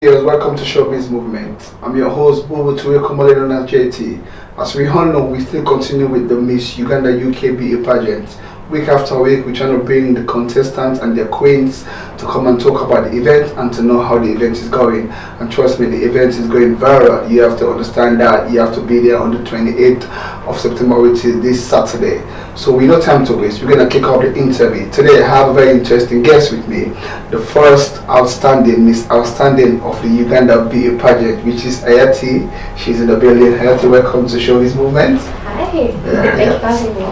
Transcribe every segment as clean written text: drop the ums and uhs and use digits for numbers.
Yes, welcome to Showbiz Movement. I'm your host, Bobo Tue, commonly known as JT. As we all know, we still continue with the Miss Uganda UK beauty pageant. Week after week, we're trying to bring the contestants and their queens to come and talk about the event and to know how the event is going. And trust me, the event is going viral. You have to understand that. You have to be there on the 28th of September, which is this Saturday. So we no time to waste. We're going to kick off the interview. Today, I have a very interesting guest with me. The first outstanding Miss Outstanding of the Uganda beauty pageant, which is Ayati. She's in the building. Ayati, welcome to Showbiz Movement. Hi, thank you for having me.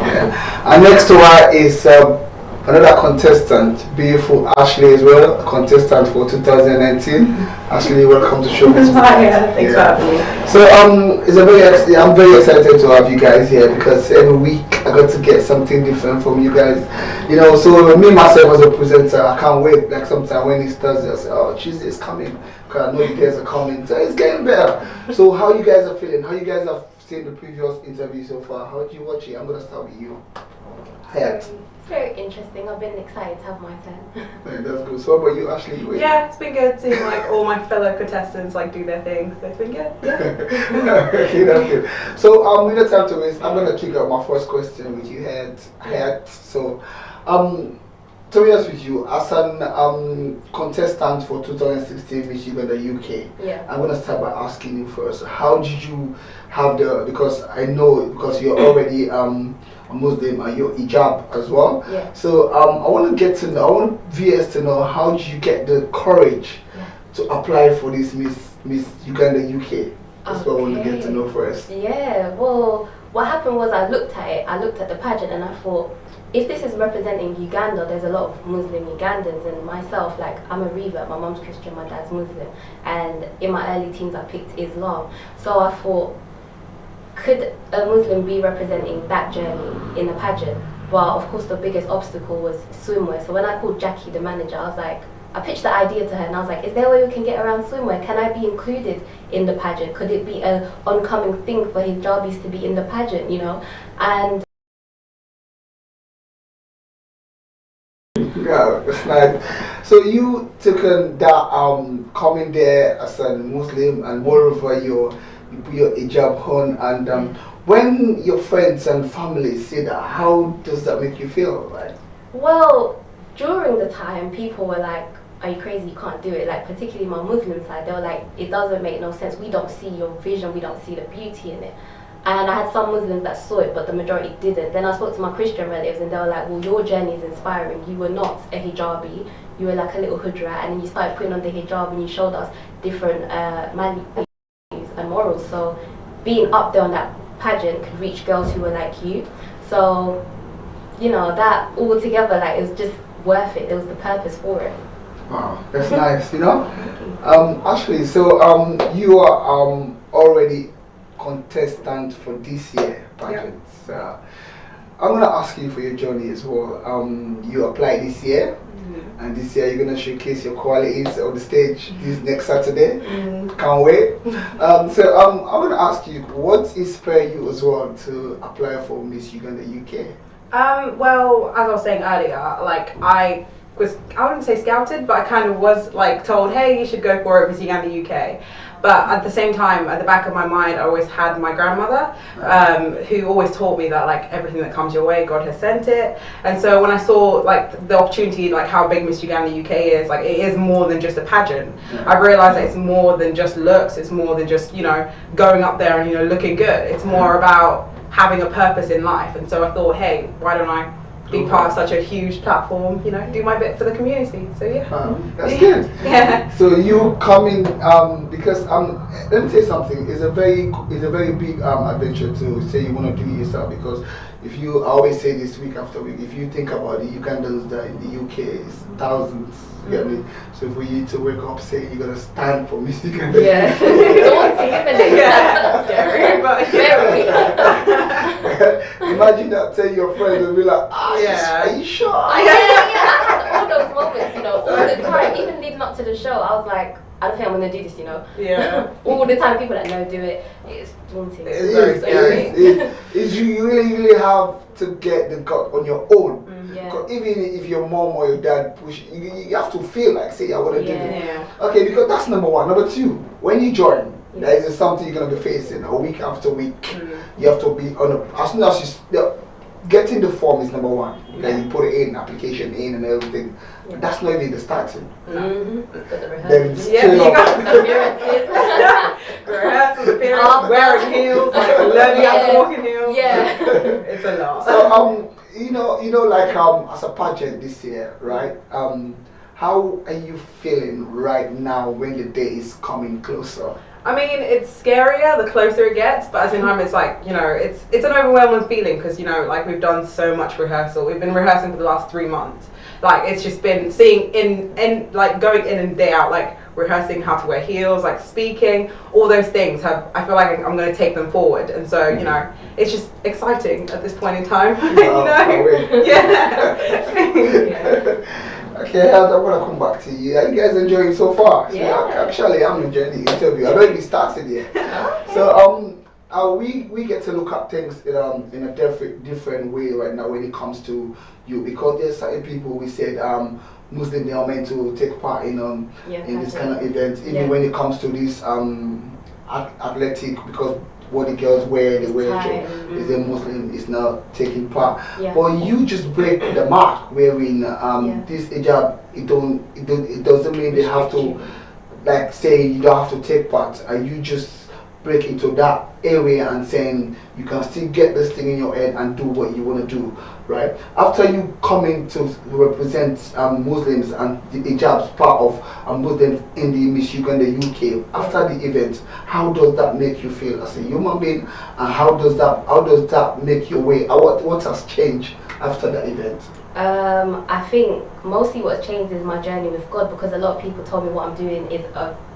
And next to her is another contestant, beautiful Ashley as well, a contestant for 2019. Ashley, welcome to Showbiz. Hi, thanks for having me. So I'm very excited to have you guys here because every week I got to get something different from you guys. You know, so me myself as a presenter, I can't wait. Like sometimes when it's Thursday, I say, oh, Tuesday is coming because I know you guys are coming. So it's getting better. So how you guys are feeling? How you guys have seen the previous interview so far? How did you watch it? I'm gonna start with you. It's very interesting. I've been excited to have my turn. Yeah, that's good. So what about you, Ashley? Yeah, it's been good seeing like all my fellow contestants like do their thing. So it's been good. Yeah. Okay, that's good. So we don't have to waste. I'm gonna kick out my first question with you, Hayat. So to be honest with you, as an contestant for 2016 Miss Uganda UK, I'm gonna start by asking you first. How did you have because I know because you're already a Muslim and you're hijab as well. Yeah. So I want viewers to know, how did you get the courage to apply for this Miss Uganda UK? That's what I want to get to know first. Yeah. Well, what happened was I looked at it. I looked at the pageant and I thought, if this is representing Uganda, there's a lot of Muslim Ugandans, and myself, like I'm a revert, my mom's Christian, my dad's Muslim, and in my early teens I picked Islam. So I thought, could a Muslim be representing that journey in a pageant? Well, of course the biggest obstacle was swimwear. So when I called Jackie, the manager, I was like, I pitched the idea to her and I was like, is there a way we can get around swimwear? Can I be included in the pageant? Could it be an oncoming thing for hijabis to be in the pageant, you know? And yeah, it's nice. So you took that coming there as a Muslim, and moreover you put your hijab on, and when your friends and family say that, how does that make you feel? Like, well, during the time people were like, are you crazy, you can't do it? Like particularly my Muslim side, they were like, it doesn't make no sense, we don't see your vision, we don't see the beauty in it. And I had some Muslims that saw it, but the majority didn't. Then I spoke to my Christian relatives and they were like, well, your journey is inspiring. You were not a hijabi, you were like a little hujra, and then you started putting on the hijab and you showed us different values and morals. So being up there on that pageant could reach girls who were like you. So, you know, that all together, like, it was just worth it. There was the purpose for it. wow, that's nice, you know? Ashley, so you are already contestant for this year pageant. I'm gonna ask you for your journey as well. You applied this year, and this year you're gonna showcase your qualities on the stage this next Saturday. Can't wait. So I'm gonna ask you, what inspired you as well to apply for Miss Uganda UK? Well, as I was saying earlier, like I wouldn't say scouted, but I kind of was like told, hey, you should go for it, Miss Uganda UK. But at the same time, at the back of my mind, I always had my grandmother, who always taught me that like everything that comes your way, God has sent it. And so when I saw like the opportunity, like how big Miss Uganda UK is, like it is more than just a pageant. I realized that it's more than just looks. It's more than just, you know, going up there and, you know, looking good. It's more about having a purpose in life. And so I thought, hey, why don't I be part of such a huge platform, you know, do my bit for the community. So yeah. That's good. Yeah. So you coming because let me tell you something, it's a very big adventure to say you want to do it yourself, because if you, I always say this week after week, if you think about the Ugandans that in the UK, it's thousands. You get me? So for you to wake up saying you're gonna stand for Miss Uganda. Yeah. Don't see it. Yeah. Scary, but very. Imagine that, tell your friends and be like, are you sure? Yeah. I had all those moments, you know, all the time, even leading up to the show, I was like, I don't think I'm gonna do this, you know. Yeah. All the time, people that know do it. It's daunting. It is. You really have to get the gut on your own. Yeah. Even if your mom or your dad push, you have to feel like, say, I want to do this. Yeah. Okay, because that's number one. Number two, when you join, there is something you're gonna be facing a week after week. You have to be on a, as soon as getting the form is number one. Okay, you put it in, application in, and everything. But that's not even the starting. Got the Then rehearsals. straight up. Rehearsals, appearance, wearing heels, like learning how to walk in heels. Yeah. It's a lot. So you know, like as a pageant this year, right? How are you feeling right now when the day is coming closer? I mean, it's scarier the closer it gets, but at the same time, it's like, you know, it's an overwhelming feeling because, you know, like we've done so much rehearsal. We've been rehearsing for the last 3 months. Like it's just been seeing in like going in and day out, like rehearsing how to wear heels, like speaking, all those things I feel like I'm going to take them forward. And so, you know, it's just exciting at this point in time, you know? Yeah. Okay, I want to come back to you. Are you guys enjoying it so far? Yeah. Actually, I'm enjoying the interview. I don't even started yet. So we get to look at things in a different way right now when it comes to you, because there's certain people we said Muslim, they are meant to take part in this kind of event, even when it comes to this athletic, because what the girls wear, they wear is a Muslim is not taking part. But you just break the mark wearing this hijab. It doesn't mean they have to, like, say you don't have to take part, and you just break into that area and saying you can still get this thing in your head and do what you want to do, right? After you coming to represent Muslims and the hijab's part of Muslims in the Miss Uganda UK, after the event, how does that make you feel as a human being, and how does that make your way? What has changed after the event? I think mostly what's changed is my journey with God, because a lot of people told me what I'm doing is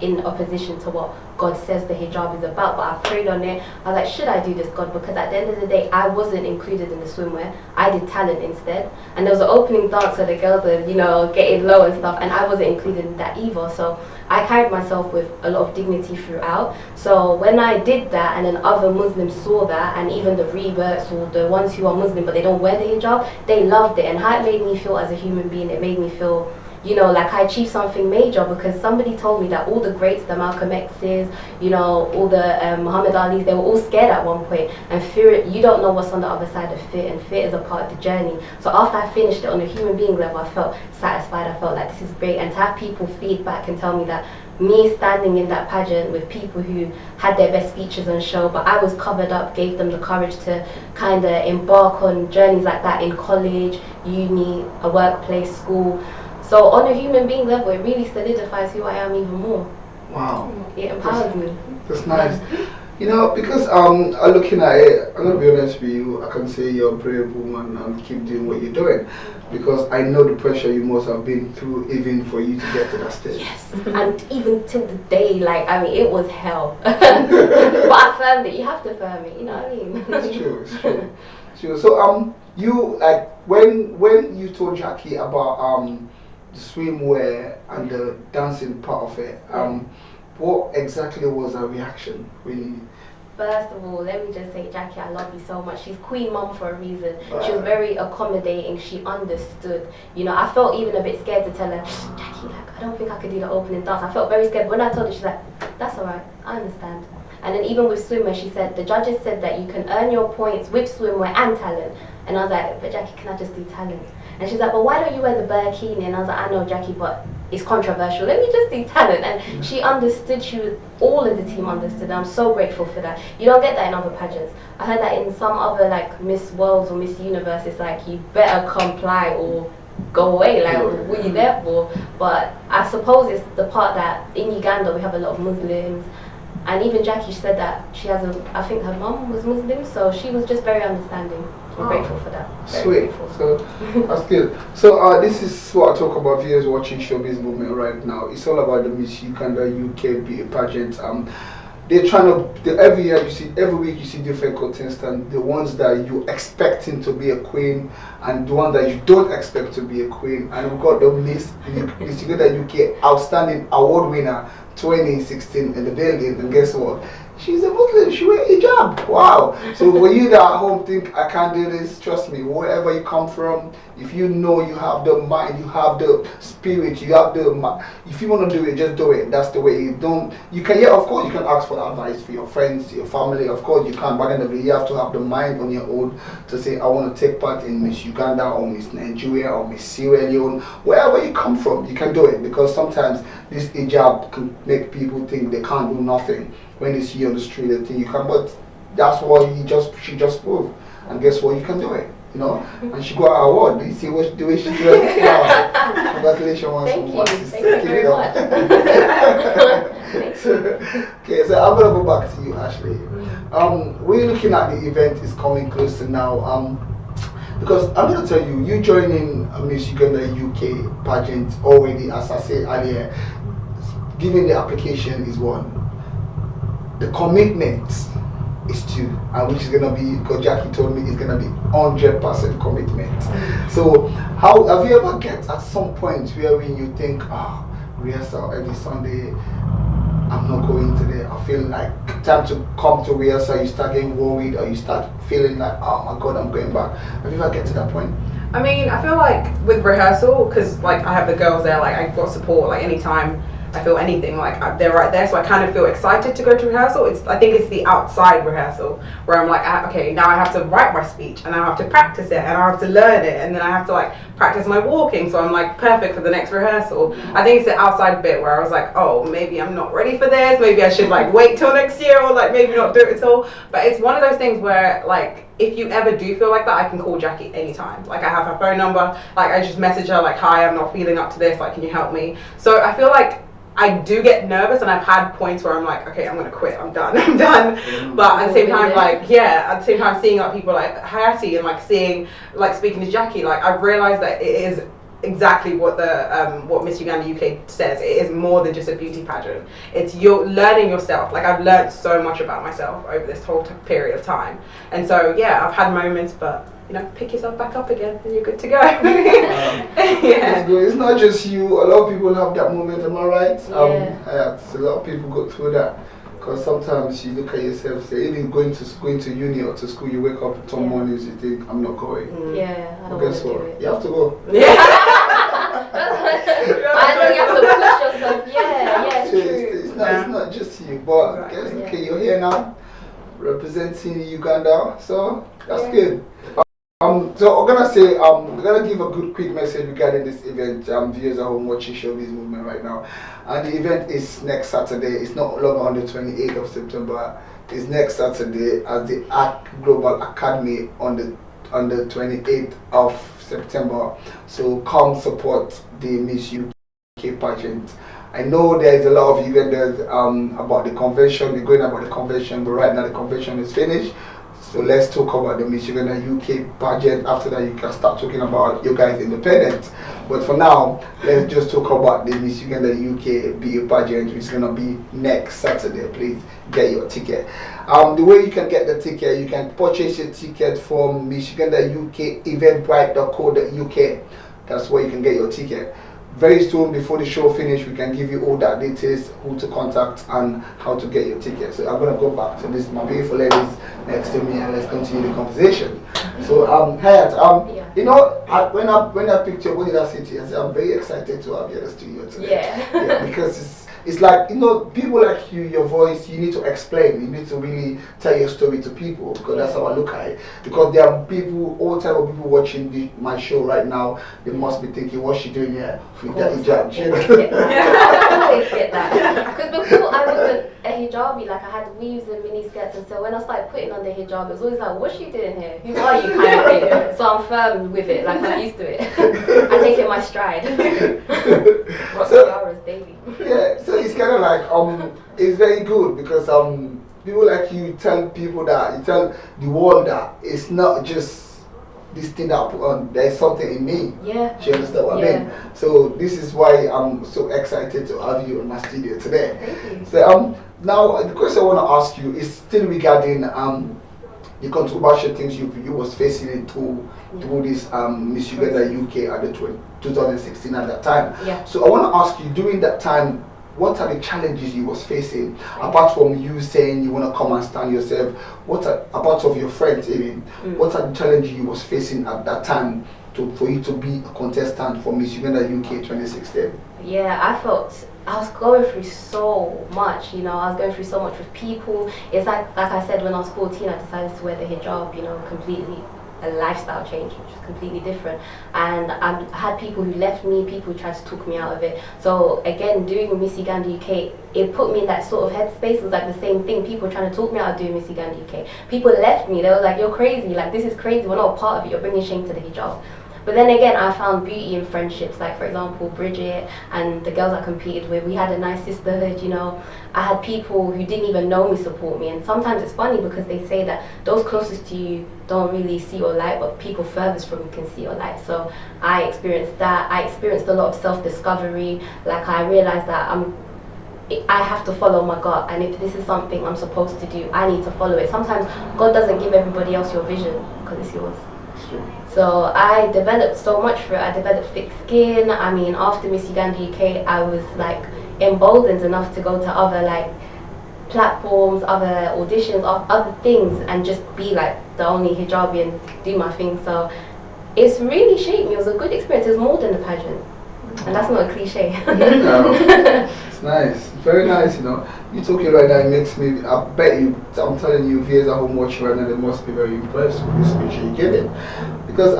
in opposition to what God says the hijab is about. But I prayed on it. I was like, should I do this, God? Because at the end of the day, I wasn't included in the swimwear. I did talent instead. And there was an opening dance where the girls were, you know, getting low and stuff, and I wasn't included in that either. So I carried myself with a lot of dignity throughout. So when I did that, and then other Muslims saw that, and even the reverts or the ones who are Muslim but they don't wear the hijab, they loved it. And how it made me feel as a human being, it made me feel, you know, like I achieved something major, because somebody told me that all the greats, the Malcolm X's, you know, all the Muhammad Ali's, they were all scared at one point. And fear, you don't know what's on the other side of fear, and fear is a part of the journey. So after I finished it on a human being level, I felt satisfied. I felt like this is great. And to have people feedback and tell me that me standing in that pageant with people who had their best features on show, but I was covered up, gave them the courage to kind of embark on journeys like that in college, uni, a workplace, school. So on a human being level, it really solidifies who I am even more. Wow. It empowers me. That's nice. You know, because looking at it, I'm gonna be honest with you, I can say you're a brave woman and keep doing what you're doing, because I know the pressure you must have been through even for you to get to that stage. Yes, and even till the day, like, I mean, it was hell. But I firmed it. You have to firm it, you know what I mean? It's true, it's true. Sure. So you, like, when you told Jackie about the swimwear and the dancing part of it, what exactly was her reaction when you? First of all, let me just say, Jackie, I love you so much. She's Queen Mum for a reason. She was very accommodating. She understood. You know, I felt even a bit scared to tell her, Jackie, like, I don't think I could do the opening dance. I felt very scared. When I told her, she's like, that's all right, I understand. And then even with swimwear, she said, the judges said that you can earn your points with swimwear and talent. And I was like, but Jackie, can I just do talent? And she's like, well, why don't you wear the burkini? And I was like, I know, Jackie, but it's controversial. Let me just do talent. And she understood. All of the team understood. I'm so grateful for that. You don't get that in other pageants. I heard that in some other, like, Miss Worlds or Miss Universe, it's like, you better comply or go away. Like, what are you there for? But I suppose it's the part that in Uganda we have a lot of Muslims. And even Jackie said that she has I think her mum was Muslim, so she was just very understanding. I'm grateful for that. Very Sweet. grateful. So that's good. So this is what I talk about viewers watching Showbiz Movement right now. It's all about the Miss Uganda UK beauty pageant. they're trying to. Every year you see, every week you see different contestants. The ones that you expecting to be a queen, and the one that you don't expect to be a queen. And we've got the Miss Uganda UK Outstanding Award winner 2016 in the building. And guess what? She's a Muslim. She wear hijab. Wow. So for you that at home think I can't do this, trust me. Wherever you come from, if you know you have the mind, you have the spirit, you have the. If you want to do it, just do it. That's the way. You don't. You can. Yeah, of course, you can ask for advice for your friends, your family. Of course, you can. But at the end of the day, you have to have the mind on your own to say I want to take part in Miss Uganda or Miss Nigeria or Miss Sierra Leone. Wherever you come from, you can do it because sometimes this hijab can make people think they can't do nothing. When they see you on the street, they think you can, but that's what she just proved. And guess what? You can do it, you know. And she got her award. You see the way she dressed? Wow. Congratulations once more. Thank you very much. Okay, so I'm gonna go back to you, Ashley. We're looking at the event is coming closer now. Because I'm gonna tell you, you joining Miss Uganda UK pageant already, as I said earlier, giving the application is one. The commitment is two, and which is gonna be, because Jackie told me, it's gonna be 100% commitment. So, how have you ever get at some point where when you think, rehearsal every Sunday, I'm not going today. I feel like time to come to rehearsal, you start getting worried, or you start feeling like, oh my God, I'm going back. Have you ever get to that point? I mean, I feel like with rehearsal, because like I have the girls there, like I've got support, like anytime I feel anything, like they're right there, so I kind of feel excited to go to rehearsal. I think it's the outside rehearsal where I'm like, okay, now I have to write my speech and I have to practice it and I have to learn it and then I have to like practice my walking, so I'm like perfect for the next rehearsal. I think it's the outside bit where I was like, oh, maybe I'm not ready for this, maybe I should like wait till next year or like maybe not do it at all. But it's one of those things where like, if you ever do feel like that, I can call Jackie anytime. Like I have her phone number, like I just message her like, hi, I'm not feeling up to this, like can you help me? So I feel like I do get nervous, and I've had points where I'm like, okay, I'm gonna quit, I'm done, I'm done. But at the same time, like, yeah, at the same time, seeing like people like Hayati and like seeing, like speaking to Jackie, like I've realized that it is exactly what the what Miss Uganda UK says. It is more than just a beauty pageant. It's you're learning yourself. Like I've learned so much about myself over this whole period of time, and so yeah, I've had moments, but you know, pick yourself back up again and you're good to go. Yeah. It's not just you. A lot of people have that moment, am I right? Yeah. So a lot of people go through that. Because sometimes you look at yourself, say, even going to uni or to school, you wake up some mornings, you think, I'm not going. Yeah, I don't guess want what? to do it. You have to go. Yeah. I know you have to push yourself. Yeah, it's true. It's not just you, but guess, okay, you're here now, representing Uganda, so that's good. So I'm gonna give a good quick message regarding this event. Viewers at home watching Showbiz Movement right now, and the event is next Saturday. It's not longer on the 28th of September. It's next Saturday at the Art Global Academy on the 28th of September. So come support the Miss UK pageant. I know there is a lot of Ugandans about the convention. We're going about the convention, but right now the convention is finished. So let's talk about the Miss Uganda UK pageant. After that, you can start talking about your guys' independent. But for now, let's just talk about the Miss Uganda UK BA pageant, which is gonna be next Saturday. Please get your ticket. The way you can get the ticket, you can purchase your ticket from Miss Uganda UK eventbrite.co.uk. That's where you can get your ticket. Very soon, before the show finish, we can give you all that details, who to contact and how to get your ticket. So I'm gonna go back to this, my beautiful ladies next to me, and let's continue the conversation. So Hayat, you know, when I picked you, what did I say to you? I said I'm very excited to have you at the studio today. Yeah, because it's like, you know, people like you, your voice, you need to explain, you need to really tell your story to people, because that's how I look at it. Because there are people, all type of people watching my show right now, they must be thinking, what's she doing here with that hijab? I always get that. Because before I wasn't a hijabi, like I had weaves and mini skirts, and so when I started putting on the hijab, it was always like, what's she doing here? Who are you, kind of thing. So I'm firm with it, like I'm used to it. I take it in my stride. What's tiaras daily. Yeah, so it's kind of like it's very good because people like you tell people that, you tell the world that it's not just this thing that I put on, there's something in me. Yeah. She understand what I mean? So this is why I'm so excited to have you in my studio today. Thank you. So now the question I want to ask you is still regarding the controversial things you was facing through this Miss Uganda UK at the 2016 at that time. Yeah. So I want to ask you, during that time, what are the challenges you was facing, apart from you saying you want to come and stand yourself? What are, apart of your friends even, what are the challenges you was facing at that time for you to be a contestant for Miss Uganda UK 2016? Yeah, I felt I was going through so much, you know, I was going through so much with people. It's like I said, when I was 14, I decided to wear the hijab, you know, completely a lifestyle change, which was completely different. And I had people who left me, people who tried to talk me out of it. So again, doing Miss Uganda UK, it put me in that sort of headspace. It was like the same thing, people trying to talk me out of doing Miss Uganda UK. People left me, they were like, you're crazy, like this is crazy, we're not a part of it, you're bringing shame to the hijab. But then again, I found beauty in friendships, like for example, Bridget and the girls I competed with, we had a nice sisterhood, you know. I had people who didn't even know me support me, and sometimes it's funny because they say that those closest to you don't really see your light, but people furthest from you can see your light. So I experienced that. I experienced a lot of self-discovery. Like I realized that I have to follow my gut, and if this is something I'm supposed to do, I need to follow it. Sometimes God doesn't give everybody else your vision because it's yours. So I developed so much for it. I developed thick skin. I mean, after Miss Uganda UK, I was like emboldened enough to go to other like platforms, other auditions, other things, and just be like the only hijabi and do my thing. So it's really shaped me. It was a good experience. It was more than a pageant, and that's not a cliche. It's nice, very nice. You know, you talking right now, it makes me. I bet you, I'm telling you, viewers at home watching right now, they must be very impressed with this speech you're giving, because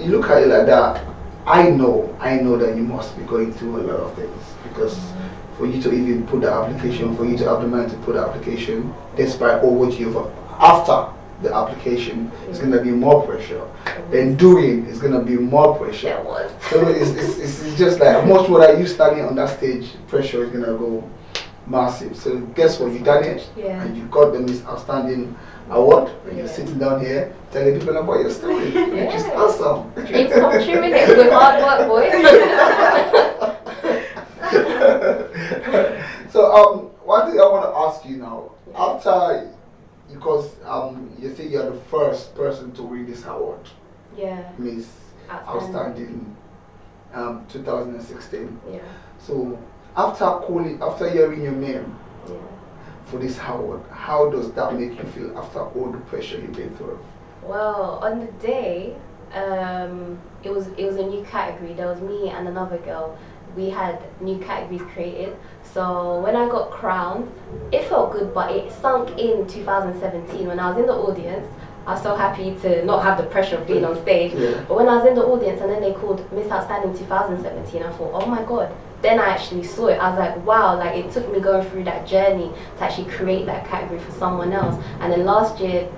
you look at it like that. I know that you must be going through a lot of things, because for you to even put the application, for you to have the mind to put the application, despite all what you've after the application, it's gonna be more pressure. Then doing is gonna be more pressure. There was. So it's just like much more that you standing on that stage, pressure is gonna go massive. So guess what? You done it, and you got the Miss Outstanding award. And you're sitting down here telling people about your story, which is awesome. Dreams come true, innit? With hard work, boy. So one thing I want to ask you now, after, because you say you're the first person to win this award, Miss Outstanding 2016. So after hearing your name for this award, how does that make you feel after all the pressure you've been through? Well, on the day, it was a new category. There was me and another girl. We had new categories created. So when I got crowned, it felt good, but it sunk in 2017 when I was in the audience. I was so happy to not have the pressure of being on stage. But when I was in the audience and then they called Miss Outstanding 2017, I thought, oh my God. Then I actually saw it. I was like, wow, like it took me going through that journey to actually create that category for someone else. And then last year,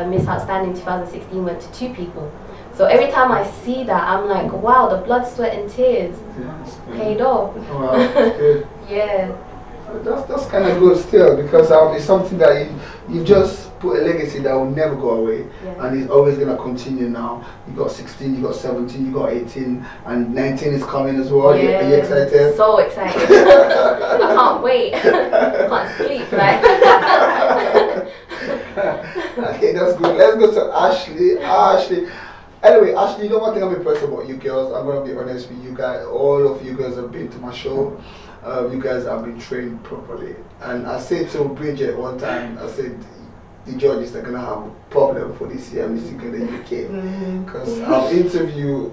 Miss Outstanding 2016 went to 2 people. So every time I see that, I'm like, wow, the blood, sweat and tears paid off. Wow, that's good. Yeah. That's kind of good still, because it's something that you just put a legacy that will never go away, and it's always going to continue now. You got 16, you got 17, you got 18, and 19 is coming as well. Are you excited? So excited. I can't wait. I can't sleep. Like. Okay, that's good. Let's go to Ashley. Anyway, Ashley, you know one thing I'm impressed about you girls. I'm going to be honest with you guys. All of you guys have been to my show. You guys have been trained properly. And I said to Bridget one time, I said, the judges are going to have a problem for this year, Miss Uganda UK. Because I've interviewed,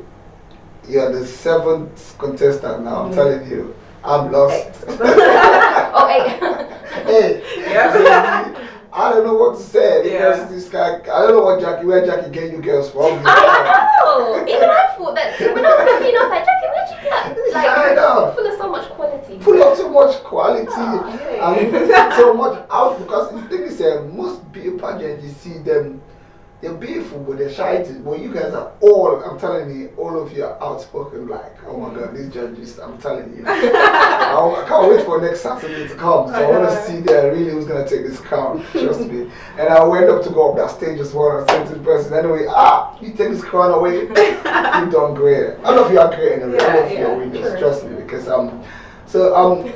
you're the 7th contestant now. I'm telling you, I'm lost. Oh, 8. Hey. I don't know what to say, because this guy, I don't know where Jackie get you girls from. I know! Even I thought that too. When I was competing, I was like, Jackie, where'd you get? Like, full of so much quality. Full of so much quality and so much out, because the thing is, most beauty pageants, you see them They're beautiful, but they're shy. But you guys are all, I'm telling you, all of you are outspoken. Like, oh my God, these judges, I'm telling you. I can't wait for next Saturday to come. So I want to see there really who's going to take this crown. Trust me. And I went up to go up that stage as well. I said to the person, anyway, you take this crown away. You've done great. All of you are great anyway. All of you are winners. Trust me. Because,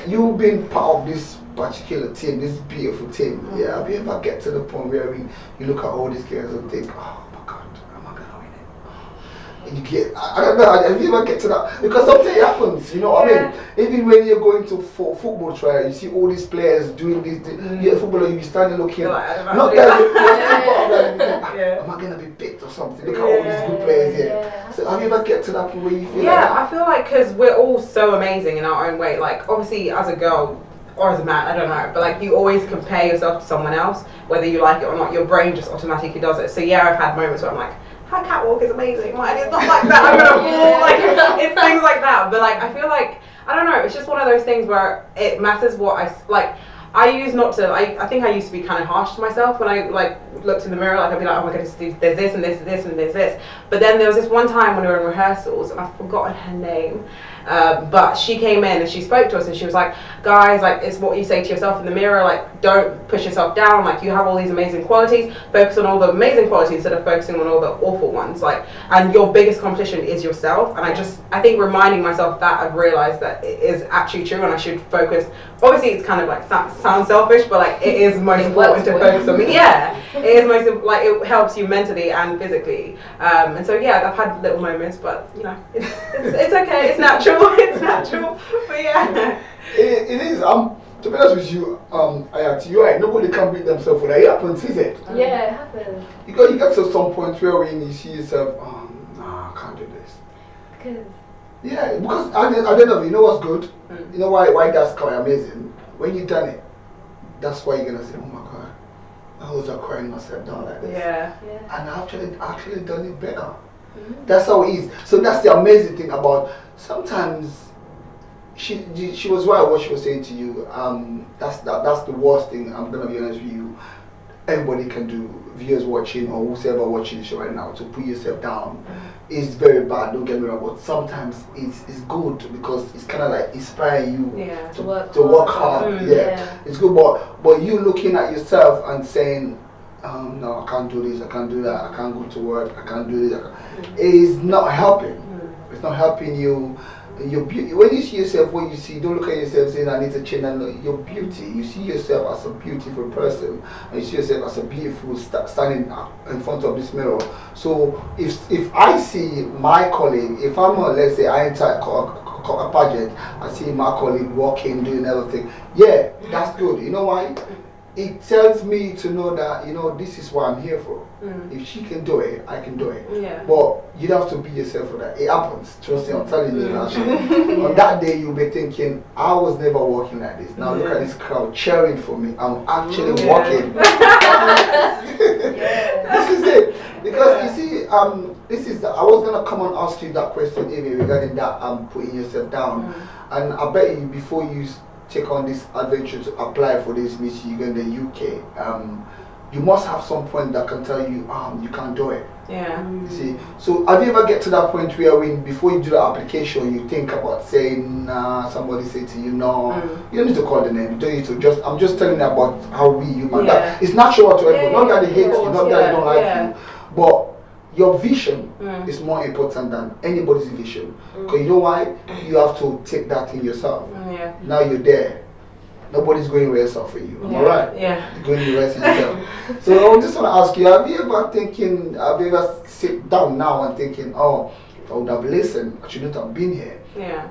you've been part of this particular team, this beautiful team. Yeah, have you ever get to the point where you look at all these girls and think, oh my God, am I gonna win it? And you get, I don't know, have you ever get to that? Because something happens, you know what I mean? Even when you're going to football trial, you see all these players doing this. You're a footballer, you be standing looking, not that am I gonna be picked or something? Look at all these good players here. So have you ever get to that point where you feel like I feel like because we're all so amazing in our own way. Like obviously as a girl, or as a man, I don't know, but like you always compare yourself to someone else, whether you like it or not. Your brain just automatically does it. So yeah, I've had moments where I'm like, her catwalk is amazing. Like, it's not like that. I'm gonna fall. Like it's things like that. But like I feel like I don't know. It's just one of those things where it matters what I like. I used not to. I think I used to be kind of harsh to myself when I like looked in the mirror. Like I'd be like, oh my goodness, there's this and this and this and there's this. But then there was this one time when we were in rehearsals and I've forgotten her name. But she came in and she spoke to us and she was like, guys, like it's what you say to yourself in the mirror, like don't push yourself down, like you have all these amazing qualities, focus on all the amazing qualities instead of focusing on all the awful ones, like, and your biggest competition is yourself. And I think reminding myself that I've realized that it is actually true and I should focus. Obviously it's kind of like sounds selfish, but like it is most important to focus on me. It is most like it helps you mentally and physically, and so yeah, I've had little moments, but you know it's okay, it's natural. It's natural, but yeah. It is. To be honest with you, Ayat, you're right. Nobody can beat themselves for that. It happens, is it? Yeah, it happens. You get to some point where when you see yourself, I can't do this. Because at the end of it, you know what's good? You know why that's quite amazing? When you've done it, that's why you're gonna say, oh my God, I was crying myself down like this. Yeah. And I actually done it better. That's how it is. So that's the amazing thing about sometimes she was right what she was saying to you. That's the worst thing. I'm gonna be honest with you. Everybody can do. Viewers watching or whoever watching the show right now, to put yourself down is very bad. Don't get me wrong, but sometimes it's good because it's kind of like inspiring you to work hard. It's good, but you looking at yourself and saying, no, I can't do this, I can't do that, I can't go to work, I can't do this. It's not helping. It's not helping you. Your beauty. When you see yourself, what you see, don't look at yourself saying I need to change. And your beauty. You see yourself as a beautiful person, and you see yourself as a beautiful standing in front of this mirror. So if I see my colleague, if I'm let's say I enter a pageant, I see my colleague walking, doing everything. Yeah, that's good. You know why? It tells me to know that, you know, this is what I'm here for. If she can do it, I can do it. But you have to be yourself for that. It happens. Trust me, I'm telling you. Actually. On that day, you'll be thinking, I was never walking like this. Now look at this crowd cheering for me. I'm actually walking. This is it. Because you see, I was gonna come and ask you that question, Amy, regarding that putting yourself down. And I bet you before you take on this adventure to apply for this Miss Uganda UK, you must have some point that can tell you you can't do it. You see, so have you ever get to that point where when before you do the application you think about saying somebody say to you, no, you don't need to call the name, you don't need to I'm just telling you about how we human. That it's natural to everyone, not that they hate you, not that they don't like you, but your vision is more important than anybody's vision. Because you know why? You have to take that in yourself. Now you're there. Nobody's going to rest for you. Am I right? You're going to rest yourself. So I just want to ask you, have you ever sit down now and thinking, oh, if I would have listened, I shouldn't have been here.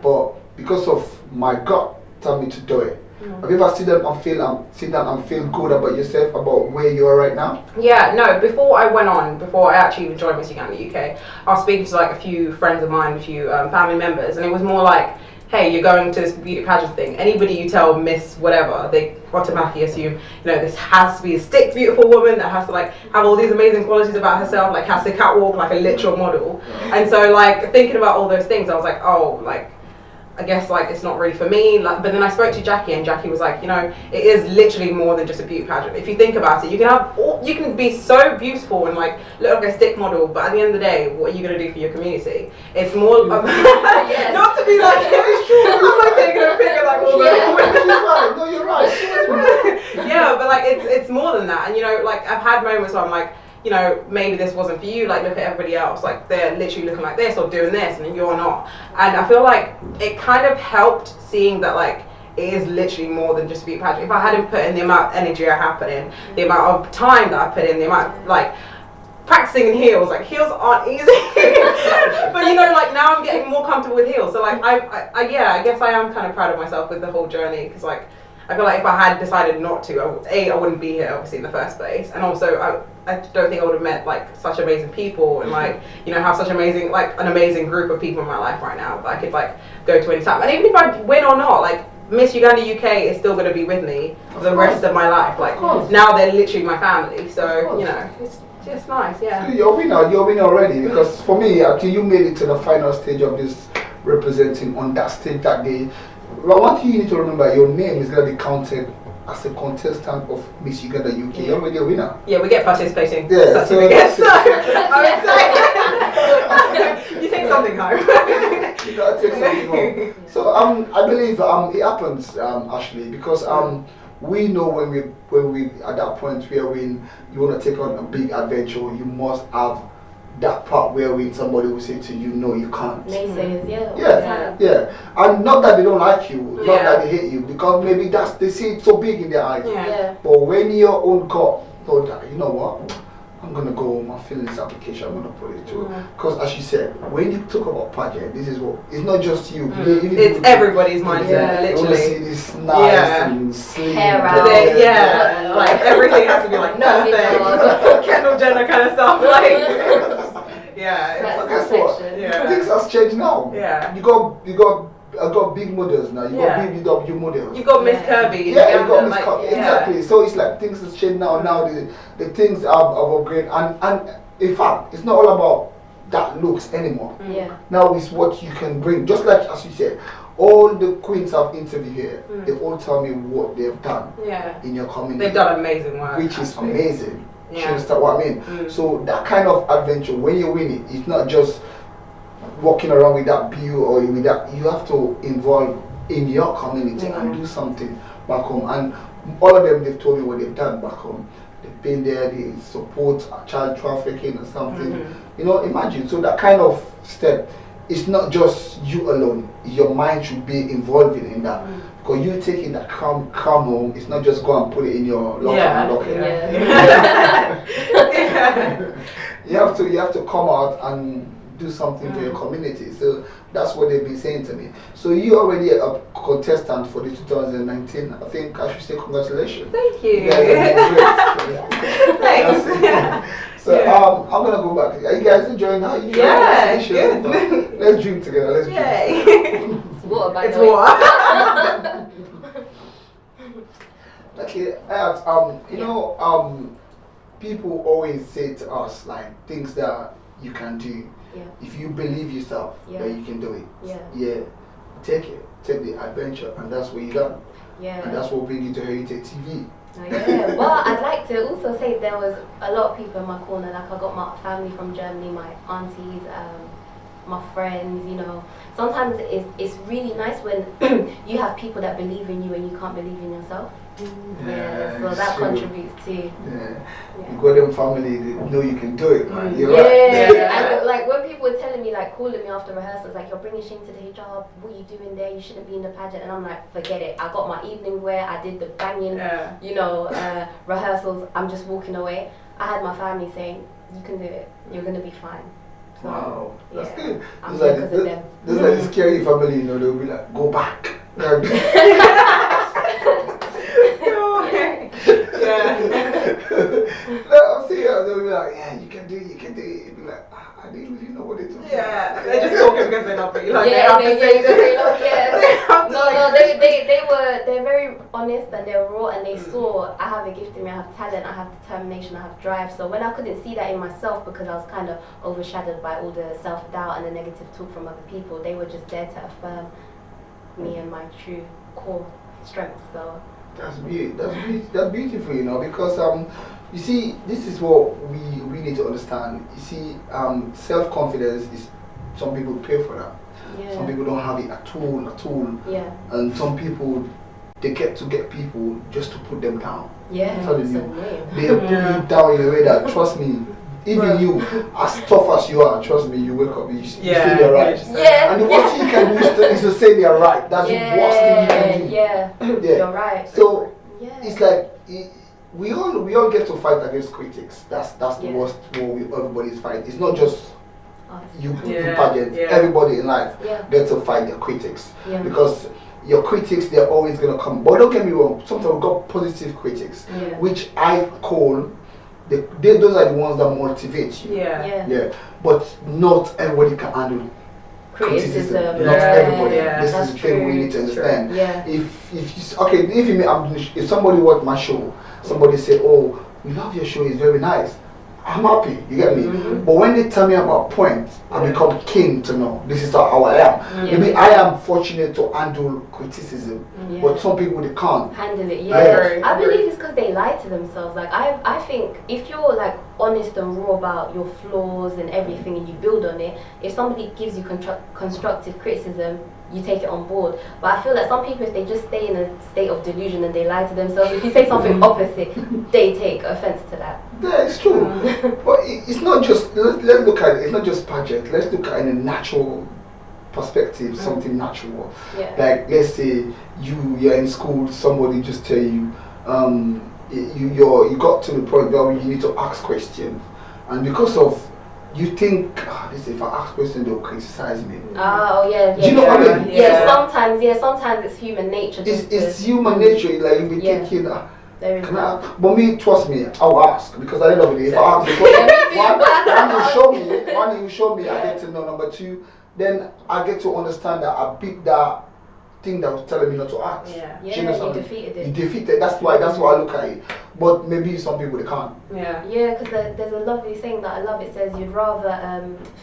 But because of my gut, tell me to do it. Have you ever sit down and feel good about yourself, about where you are right now? Yeah, no, before I actually even joined Miss Uganda UK, I was speaking to like a few friends of mine, a few family members, and it was more like, hey, you're going to this beauty pageant thing. Anybody you tell Miss whatever, they automatically assume, you know, this has to be a stick beautiful woman that has to like have all these amazing qualities about herself, like has to catwalk like a literal model. And so like thinking about all those things, I was like, oh, like, I guess like it's not really for me. Like, but then I spoke to Jackie, and Jackie was like, you know, it is literally more than just a beauty pageant. If you think about it, you can be so beautiful and like look like a stick model, but at the end of the day, what are you gonna do for your community? It's more not to be like, I'm like taking a figure like all the No, you're right. yeah, but like it's more than that, and you know, like I've had moments where I'm like, you know, maybe this wasn't for you, like look at everybody else, like they're literally looking like this or doing this and you're not. And I feel like it kind of helped seeing that like it is literally more than just a beauty pageant. If I hadn't put in the amount of energy I have put in, the amount of time that I put in, the amount of, like practicing in heels, like heels aren't easy. But you know, like now I'm getting more comfortable with heels. So like I guess I am kind of proud of myself with the whole journey, because like I feel like if I had decided not to, I wouldn't be here obviously in the first place, and also I don't think I would have met like such amazing people and like, you know, have such amazing, like an amazing group of people in my life right now that I could like go to any time. And even if I win or not, like Miss Uganda UK is still going to be with me for the rest of my life. Like now they're literally my family, so you know, it's just nice. Yeah. So you're a winner already, because for me, until you made it to the final stage of this representing on that stage that day, well, one thing you need to remember, your name is going to be counted as a contestant of Miss Uganda UK. You're already a winner. Yeah, we get participating So certificates. So I would say you take something home. You gotta take something home. So I believe it happens, Ashley, because we know when we at that point where when you want to take on a big adventure, you must have that part where when somebody will say to you, no, you can't. Naysayers, yeah. And not that they don't like you, not that they hate you, because maybe they see it so big in their eyes. Yeah. But when your own gut thought that, you know what, I'm gonna go my feelings application, I'm gonna put it through. Because as you said, when you talk about pageant, this is what, it's not just you. It's everybody's mindset, literally. You want to see this nice and sleek. Hair out. Like everything has to be like perfect. Kendall Jenner kind of stuff. Like, But guess what? Things has changed now. Yeah. I got big models now. You got BBW models. You got Miss Kirby. Yeah, you got Miss Kirby. Exactly. So it's like things has changed now. Now the things have upgraded, and in fact, it's not all about that looks anymore. Yeah. Now it's what you can bring. Just like as you said, all the queens I've interviewed here, they all tell me what they've done in your community. They've done amazing work, which is amazing. Yeah. You understand what I mean? So that kind of adventure, when you win it, it's not just walking around with that view or with that. You have to involve in your community and do something back home. And all of them, they've told me what they've done back home. They've been there, they support child trafficking or something. You know, imagine. So that kind of step, it's not just you alone. Your mind should be involved in that. Because you taking that crown home, it's not just go and put it in your locker. You have to come out and do something for your community. So that's what they've been saying to me. So you're already a contestant for the 2019. I think I should say congratulations. Thank you. You guys are doing great. Thanks. So I'm gonna go back. Are you guys enjoying how you good. Let's drink together. Let's drink together. It's water, by it's the way. water. Okay, you know, people always say to us like things that you can do. If you believe yourself, that you can do it. Take it. Take the adventure, and that's what you done. And that's what brings you to Heritage TV. Well, I'd like to also say there was a lot of people in my corner. Like I got my family from Germany, my aunties, my friends. You know, sometimes it's really nice when you have people that believe in you and you can't believe in yourself. So that contributes too. You got them family that know you can do it, man. You're right. And like when people were telling me, like calling me after rehearsals, like you're bringing shame to the hijab, what are you doing there, you shouldn't be in the pageant, and I'm like, forget it, I got my evening wear, I did the banging, you know, rehearsals, I'm just walking away. I had my family saying, you can do it, you're going to be fine. So, wow, that's good. I'm here because of them. There's like this scary family, you know, they'll be like, go back. I'm seeing they'll be like, yeah, you can do it, you can do it. You'll be like, I didn't really know what they're talking about. They're just talking because they're not being like, they're very honest and they're raw, and they saw I have a gift in me, I have talent, I have determination, I have drive. So when I couldn't see that in myself because I was kind of overshadowed by all the self-doubt and the negative talk from other people, they were just there to affirm me and my true core strengths. So That's beautiful, you know, because you see, this is what we need to understand. You see, self-confidence is, some people pay for that. yeah, Some people don't have it at all. yeah, And some people, they get people just to put them down. yeah. I'm telling It's you. annoying. They put you down in a way that, trust me, even you, as tough as you are, trust me, you wake up, you say they're right. Yeah. And the worst thing you can do is to say they're right. That's the worst thing you can do. Yeah, Yeah. you're right. So Yeah. it's like we all get to fight against critics. That's the Yeah. worst war everybody's fight. It's not just Us. you Yeah. pageant. Yeah. Everybody in life Yeah. get to fight their critics Yeah. because your critics, they're always gonna come. But don't get me wrong. Sometimes we've got positive critics, Yeah. which I call those are the ones that motivate you. Yeah. Yeah. Yeah, but not everybody can handle criticism. Criticism. Not everybody. Yeah, This that's is the thing we true. need to understand. Yeah. If somebody watch my show, somebody say, "Oh, we love your show. It's very nice." I'm happy. You get me? Mhm. But when they tell me about points, I Yeah. become keen to know this is how I am. Yeah. Maybe I am fortunate to handle criticism, Yeah. but some people they can't. Handle it, Yeah. yeah. I Agree. believe it's because they lie to themselves. Like I think if you're like honest and raw about your flaws and everything, and you build on it, if somebody gives you constructive criticism, you take it on board. But I feel that some people, if they just stay in a state of delusion and they lie to themselves, if you say something opposite, they take offense to that. Yeah, it's true. But it's not just, let's look at it, it's not just pageant. Let's look at it in a natural perspective, something natural. Yeah. Like, let's say you're in school, somebody just tell you, you got to the point where you need to ask questions. And because of, you think, if I ask questions, they'll criticize me. Oh yeah, yeah. Do you know what I mean? Yeah, sometimes it's human nature. It's human nature, like you'll be Yeah. thinking, There is can that. I, but me, trust me, I'll ask because at the end of the day, if I ask the question, one, you show me, I get to know. Number two, then I get to understand that I beat that thing that was telling me not to ask. Yeah. Do Yeah, you know you something? defeated You it. defeated. That's why I look at it. But maybe some people they can't. Yeah. Yeah, because there's a lovely saying that I love. It says you'd rather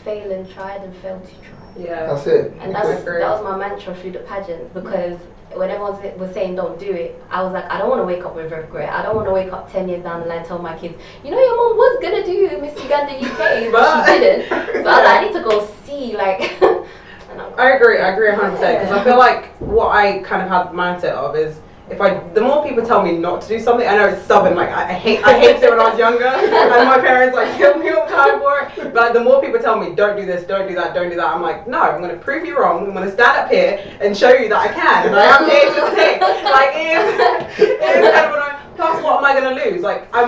fail and try than fail to try. Yeah. That's it. And Because- that was my mantra through the pageant, because when everyone was saying don't do it, I was like, I don't want to wake up with regret. I don't want to wake up 10 years down the line and tell my kids, you know, your mom was going to do Miss Uganda UK, but she didn't. So I was like, I need to go see, like... and I agree 100% because I feel like what I kind of had the mindset of is the more people tell me not to do something, I know it's stubborn, like I hate it when I was younger and my parents like killed me all the time for it, but like, the more people tell me don't do this, don't do that, I'm like, no, I'm going to prove you wrong, I'm going to stand up here and show you that I can, and I am here to stay. Like it is kind of annoying. Plus what am I going to lose? Like I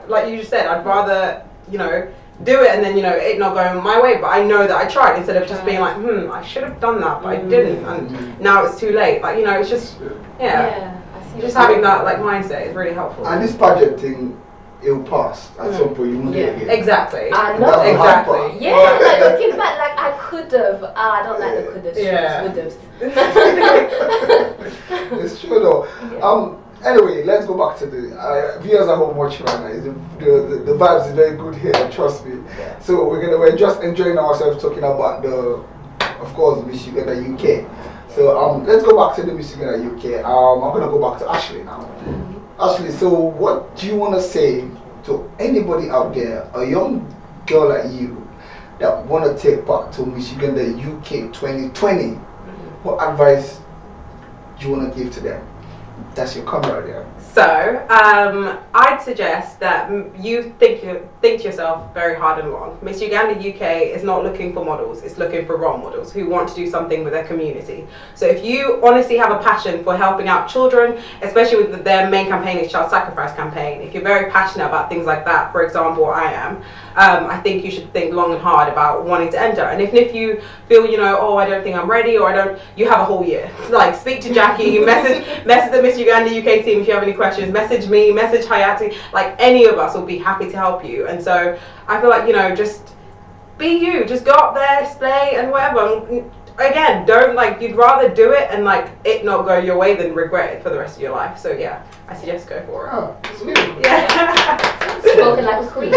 like you just said, I'd rather, you know, do it and then, you know, it not going my way, but I know that I tried, instead of just being like, I should have done that, but I didn't, and now it's too late. Like, you know, it's just, I see just what having you that like mindset is really helpful. And this pageant thing, it'll pass at some point. You won't do it again. Exactly. I know. That's the hard Exactly. part. Yeah, like looking back, like I could have. I don't like the could have. Yeah. Would have. It's true though. Anyway, let's go back to the viewers at home watching right now. The vibes is very good here, trust me. Yeah. So we're just enjoying ourselves talking about of course, Miss Uganda UK. So let's go back to the Miss Uganda UK. I'm gonna go back to Ashley now. Ashley, so what do you want to say to anybody out there, a young girl like you, that want to take part to Miss Uganda UK 2020? What advice do you want to give to them? That's your camera there. So, I'd suggest that you think to yourself very hard and long. Miss Uganda UK is not looking for models, it's looking for role models who want to do something with their community. So if you honestly have a passion for helping out children, especially with their main campaign is Child Sacrifice Campaign, if you're very passionate about things like that, for example, I am, I think you should think long and hard about wanting to enter. And if you feel, you know, oh, I don't think I'm ready, or you have a whole year. Like, speak to Jackie, message the Miss Uganda UK team if you have any questions, message me, message Hayati, like any of us will be happy to help you. And so I feel like, you know, just be you, just go up there, display and whatever. Again, don't, like, you'd rather do it and like it not go your way than regret it for the rest of your life. So yeah, I suggest go for it. Oh, sweet. Yeah. Spoken like a queen.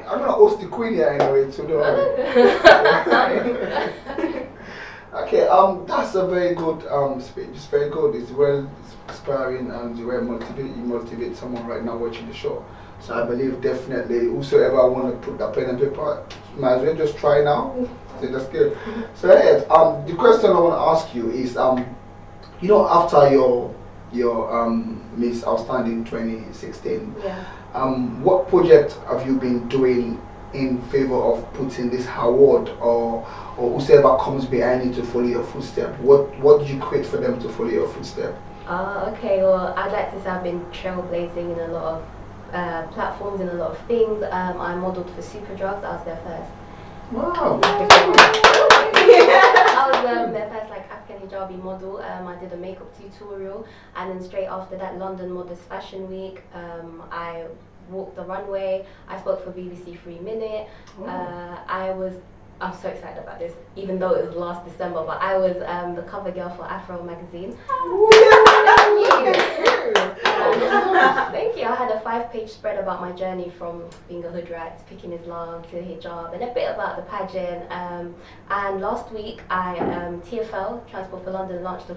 I'm gonna host the queen here anyway, so don't worry. Okay, that's a very good speech. It's very good. It's well inspiring and it's very motivate. You motivate someone right now watching the show. So I believe definitely whosoever want to put that pen and paper, might as well just try now. So that's good. So yeah, the question I want to ask you is you know, after your Miss Outstanding 2016, Yeah. what project have you been doing in favor of putting this award, or whoever comes behind you to follow your footstep? What did you create for them to follow your footstep? Okay, well, I'd like to say I've been trailblazing in a lot of platforms, in a lot of things. I modelled for Superdrugs. I was their first. Wow. I was their first like African hijabi model. I did a makeup tutorial, and then straight after that, London Models Fashion Week. I walked the runway. I spoke for BBC 3 Minute. I'm so excited about this, even though it was last December, but I was the cover girl for Afro magazine. Thank you. I had a 5-page spread about my journey from being a hood rat to picking Islam to hijab, and a bit about the pageant. And last week, TfL, Transport for London, launched a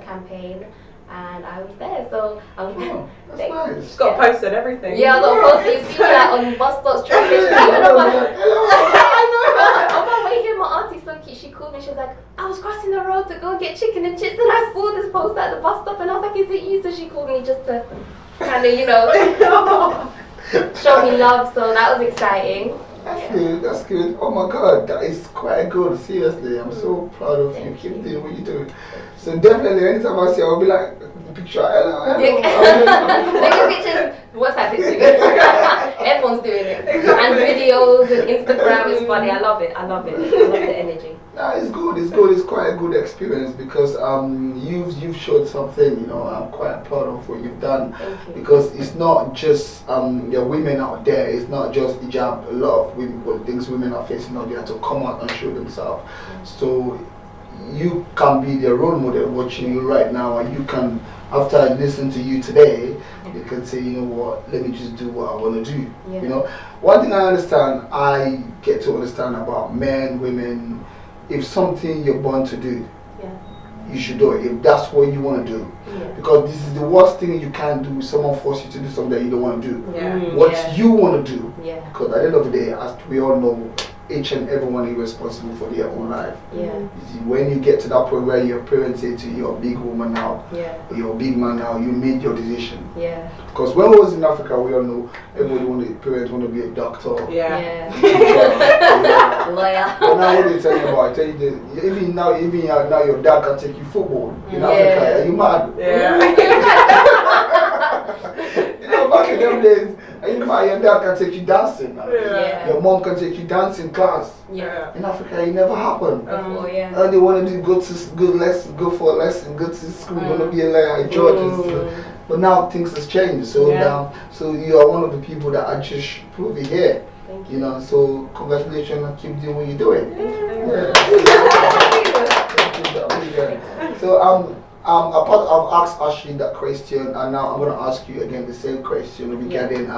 campaign, and I was there. So That's nice. She's got a post and everything. yeah, I got a post. You see that on bus stops, traffic. On my way here, my auntie's so cute. She called me. She was like, I was crossing the road to go get chicken and chips, and I saw this post at the bus stop, and I was like, is it you? So she called me just to kind of, show me love. So that was exciting. That's good. That's good. Oh my God, that is quite good. Seriously, I'm so proud of you. Keep doing what you're doing. So definitely, anytime I see, I'll be like, the picture. Hello. Taking pictures, WhatsApp it to me. Everyone's doing it. And videos and Instagram is funny. I love it. I love the energy. Nah, it's good. It's good. It's quite a good experience because you've showed something. I'm quite proud of what you've done. Thank you. Because it's not just the women out there. It's not just hijab. A lot of things women are facing out there to come out and show themselves. So you can be their role model watching you right now, and you can, after listening to you today, you can say, you know what, let me just do what I want to do. Yeah. One thing I get to understand about men, women, if something you're born to do, you should do it, if that's what you want to do. Because this is the worst thing you can do, someone force you to do something that you don't want to do. What you want to do. Because at the end of the day, as we all know, each and everyone is responsible for their own life. You see, when you get to that point where your parents say to you, you're a big woman now, you're a big man now, you made your decision. Because when we was in Africa, we all know parents want to be a doctor. Lawyer. But now what they tell you about? I tell you this, even now your dad can take you football in Africa. Are you mad? Back in them days, your dad can take you dancing. Your mom can take you dancing class. In Africa, it never happened. All they want to do go for a lesson, go to school, want to be a lawyer at George's. But now things has changed. So so you are one of the people that I just prove it here. Thank you. So congratulations and keep doing what you're doing. So I've asked Ashley that question, and now I'm going to ask you again the same question regarding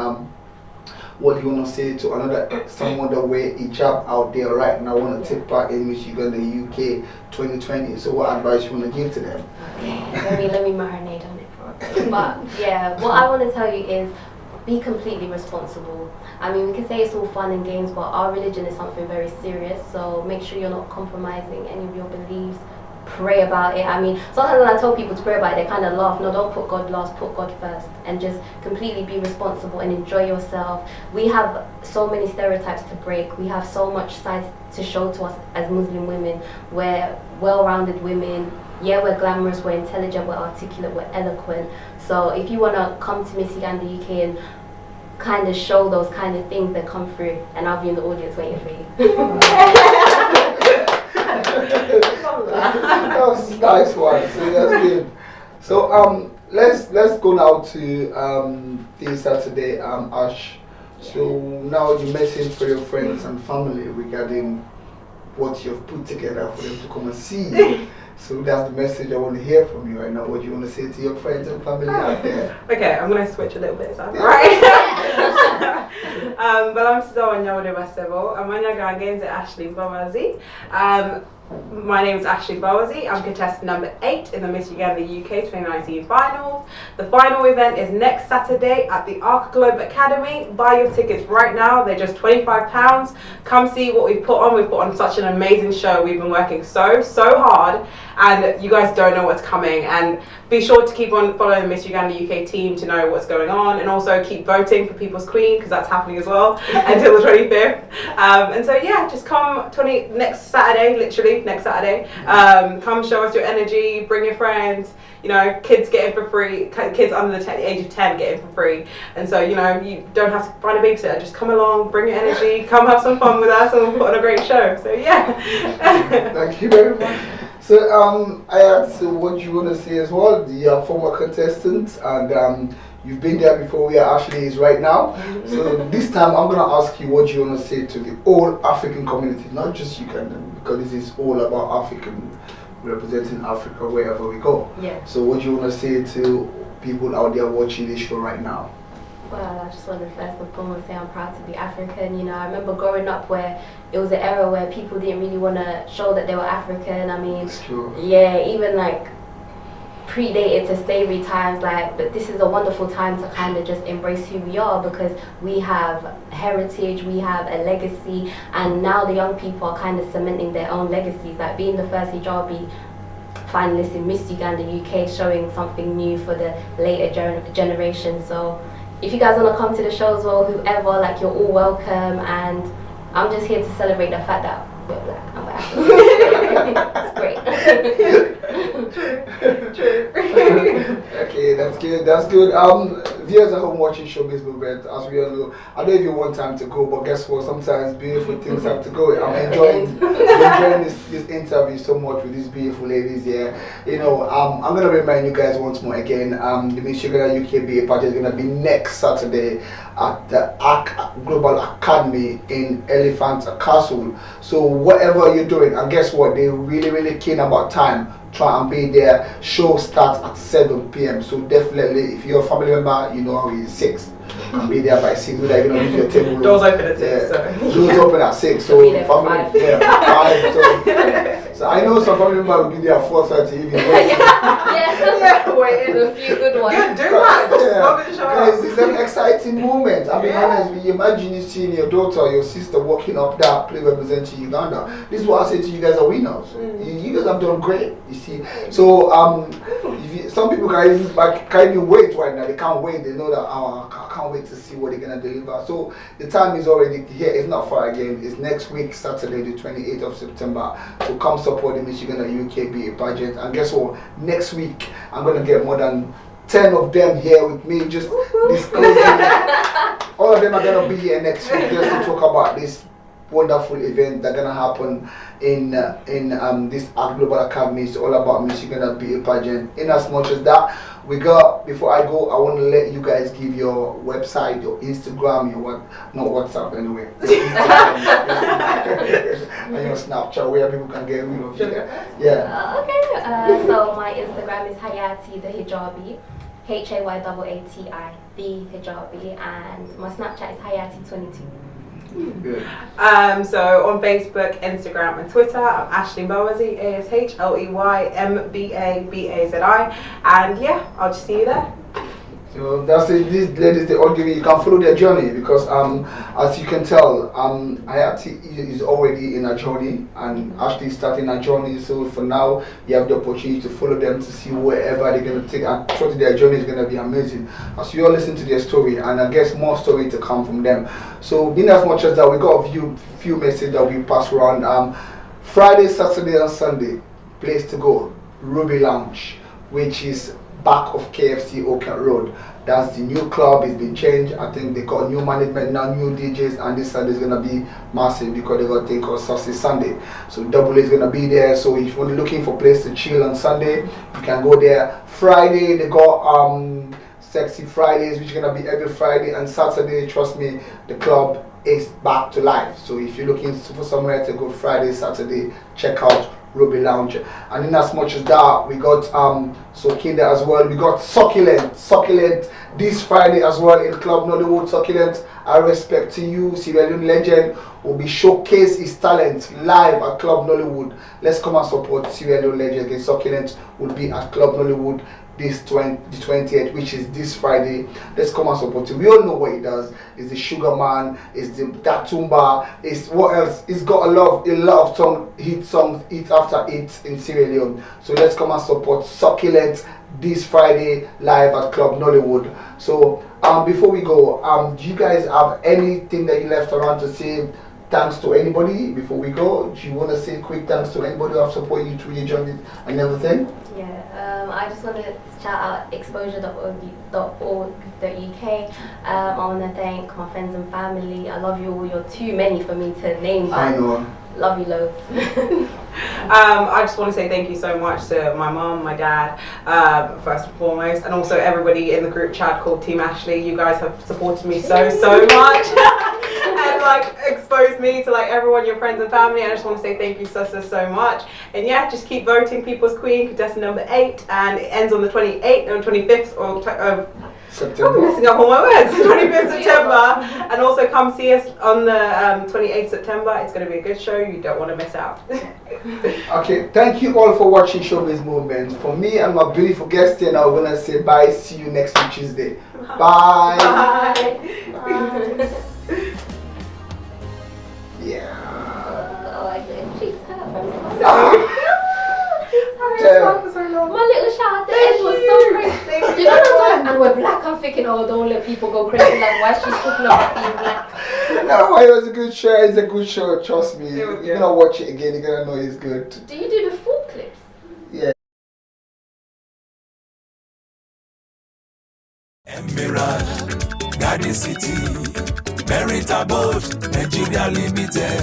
what you want to say to someone that wear hijab out there right now, want to take part in Miss Uganda UK 2020. So what advice you want to give to them? Okay, let me marinate on it for a bit. But what I want to tell you is be completely responsible. I mean, we can say it's all fun and games, but our religion is something very serious. So make sure you're not compromising any of your beliefs. Pray about it. I mean, sometimes when I tell people to pray about it, they kind of laugh. No, don't put God last, put God first, and just completely be responsible and enjoy yourself. We have so many stereotypes to break. We have so much sides to show to us as Muslim women. We're well-rounded women. Yeah, we're glamorous, we're intelligent, we're articulate, we're eloquent. So if you want to come to Miss Uganda UK and kind of show those kind of things, then come through, and I'll be in the audience waiting for you. That was a nice one. So that's good. So let's go now to this Saturday, Ash. So now your message for your friends and family regarding what you've put together for them to come and see. So that's the message I want to hear from you right now. What do you want to say to your friends and family out there? Okay, I'm going to switch a little bit, so right. But I'm still on Yawade Basevo. I'm on Ashley Mbamazi. My name is Ashley Bowazy. I'm contestant number 8 in the Miss Uganda UK 2019 finals. The final event is next Saturday at the Arc Globe Academy. Buy your tickets right now. They're just £25. Come see what we've put on. We've put on such an amazing show. We've been working so hard, and you guys don't know what's coming. And be sure to keep on following the Miss Uganda UK team to know what's going on, and also keep voting for People's Queen, because that's happening as well until the 25th. And so yeah, just come next Saturday, literally next Saturday. Come show us your energy, bring your friends. You know, kids get in for free. Kids under the age of 10 get in for free. And so, you know, you don't have to find a babysitter. Just come along, bring your energy, come have some fun with us, and we'll put on a great show. So yeah. Thank you very much. So I asked what you want to say as well. The former contestant, and you've been there before where Ashley is right now. So this time I'm gonna ask you what you want to say to the whole African community, not just Ugandan, because this is all about African, representing Africa wherever we go. Yeah. So what do you want to say to people out there watching this show right now? Well, I just want to first and foremost say I'm proud to be African. You know, I remember growing up where it was an era where people didn't really want to show that they were African. I mean, It's true. yeah, even like predated to slavery times, like, but this is a wonderful time to kind of just embrace who we are, because we have heritage, we have a legacy, and now the young people are kind of cementing their own legacies, like being the first hijabi finalist in Miss Uganda UK, showing something new for the later generation. So if you guys want to come to the show as well, whoever, like, you're all welcome, and I'm just here to celebrate the fact that we're black and we're African. It's great. True. Okay, that's good. That's good. Viewers at home watching Showbiz Movement, as we all know, I don't even want time to go, but guess what? Sometimes beautiful things have to go. I'm enjoying this interview so much with these beautiful ladies here. You know, I'm gonna remind you guys once more again. The Miss Uganda UKBA party is gonna be next Saturday at the Global Academy in Elephant Castle. So whatever you're doing, and guess what? They're really keen about time. Try and be there. Show starts at 7 p.m. So definitely, if you're a family member, you know how it's 6. You can be there by 6. Without even use your table. Doors open at 6. So. Doors open at 6. So be there for 5. So I know some family members will be there at 4:30 even. Yeah, waiting a few good ones. Yeah, do that. Just Guys, it's an exciting moment. I'll be honest with you. Imagine you seeing your daughter or your sister walking up that play representing Uganda. This is what I say to you guys are winners. You guys have done great, you see. So some people can't even wait right now. They can't wait. They know that I can't wait to see what they're gonna deliver. So the time is already here. It's not far again. It's next week, Saturday, the 28th of September. So come support the Miss Uganda UKBA pageant. And guess what? Next week I'm gonna get more than 10 of them here with me, just disclosing. All of them are gonna be here next week just to talk about this wonderful event that's gonna happen in this Art Global Academy. It's all about Miss Uganda BA pageant. In as much as that, we got, before I go, I want to let you guys give your website, your Instagram, your not WhatsApp anyway, and your Snapchat, where people can get rid of you. Yeah. Okay. So my Instagram is Hayati the Hijabi, HAYAATI the Hijabi, and my Snapchat is Hayati22. Good. So on Facebook, Instagram, and Twitter, I'm Ashley Bowazy, ASHLEYMBABAZI, and yeah, I'll just see you there. So that's it. These ladies, they all give you can follow their journey, because as you can tell, Hayati is already in a journey, and Ashley starting a journey. So for now, you have the opportunity to follow them to see wherever they're gonna take, and trust their journey is gonna be amazing. As you all listen to their story, and I guess more story to come from them. So being as much as that, we got a few messages that we pass around. Friday, Saturday, and Sunday, place to go, Ruby Lounge, which is back of KFC Oakland Road. That's the new club. It's been changed. I think they got new management now, new DJs, and this Sunday is gonna be massive because they got a thing called Sausage Sunday. So Double A is gonna be there. So if you're looking for a place to chill on Sunday, you can go there. Friday they got Sexy Fridays, which is gonna be every Friday, and Saturday, trust me, the club is back to life. So if you're looking for somewhere to go Friday, Saturday, check out Ruby Lounge. And in as much as that, we got Sokinda as well. We got Succulent this Friday as well in Club Nollywood. Succulent, I respect to you, Sierra Leone legend, will be showcase his talent live at Club Nollywood. Let's come and support Sierra Leone legend. Again, Succulent will be at Club Nollywood the 20th, which is this Friday. Let's come and support him. We all know what he does. It's the Sugar Man, it's the Datumba, it's what else? He's got a lot of hit songs, hit after hit in Sierra Leone. So let's come and support Succulent this Friday live at Club Nollywood. So before we go, do you guys have anything that you left around to say? Thanks to anybody before we go. Do you want to say quick thanks to anybody who have supported you through your journey and everything? Yeah, I just want to shout out exposure.org.uk. I want to thank my friends and family. I love you all. You're too many for me to name. I know. Love you loads. I just want to say thank you so much to my mom, my dad, first and foremost, and also everybody in the group chat called Team Ashley. You guys have supported me so much and like exposed me to like everyone, your friends and family. I just want to say thank you so much. And yeah, just keep voting People's Queen, contestant number 8, and it ends on the 28th or 25th of September. I'm messing up all my words. 25th September, and also come see us on the 28th September. It's going to be a good show. You don't want to miss out. Okay, thank you all for watching Showbiz Movement. For me and my beautiful guest here, now we're gonna say bye. See you next week Tuesday. Bye. Bye. Yeah. Oh, I did. She's my little shot at the end was so great. You know what? And we're black. I'm thinking, oh, don't let people go crazy. Like, why she's talking about being black? No, it was a good show. It's a good show. Trust me. You're gonna watch it again. You're gonna know it's good. Do you do the full clips? Yeah. Emirate, Garden City, Merit Abode, Nigeria Limited.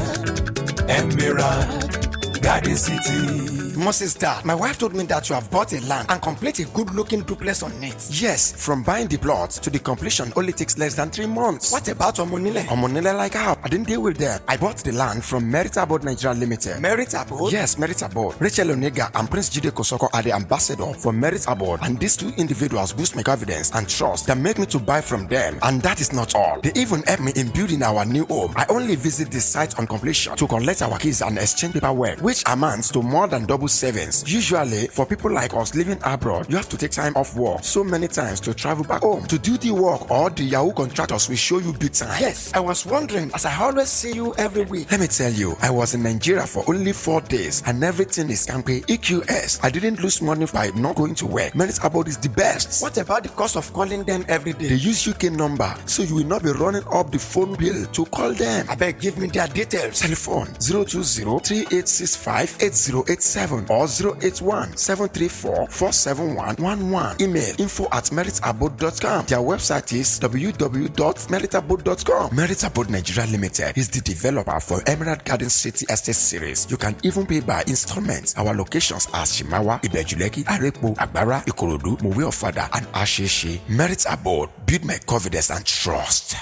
Emirate, Garden City. Moses, Dad, my wife told me that you have bought a land and complete a good-looking duplex on it. Yes, from buying the plot to the completion only takes less than 3 months. What about Omonile? Omonile like how? I didn't deal with them. I bought the land from Merit Abode Nigeria Limited. Merit Abode? Yes, Merit Abode. Rachel Onega and Prince Jide Kosoko are the ambassador for Merit Abode, and these two individuals boost my confidence and trust that make me to buy from them. And that is not all. They even helped me in building our new home. I only visit the site on completion to collect our keys and exchange paperwork, which amounts to more than double savings. Usually, for people like us living abroad, you have to take time off work so many times to travel back home to do the work, or the Yahoo contractors will show you big time. Yes, I was wondering, as I always see you every week. Let me tell you, I was in Nigeria for only 4 days and everything is campy EQS. I didn't lose money by not going to work. Merit Abode is the best. What about the cost of calling them every day? They use UK number, so you will not be running up the phone bill to call them. I beg, give me their details. Telephone 020-3865-8087 or 081-734-47111. Email info@meritabode.com. Their website is www.meritabode.com. Merit Abode Nigeria Limited is the developer for Emerald Garden City Estate Series. You can even pay by installments. Our locations are Shimawa, Ibejuleki, Arepo, Agbara, Ikorodu, Mowe Ofada, and Asheshe. Merit Abode, build my confidence and trust.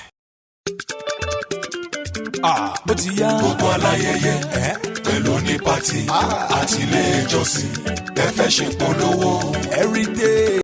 Bó ti yá gbogbo aláyẹyẹ pẹ̀lú ní pàtì àti ilé ìjọsìn ẹ fẹ́ ṣe polówó everyday.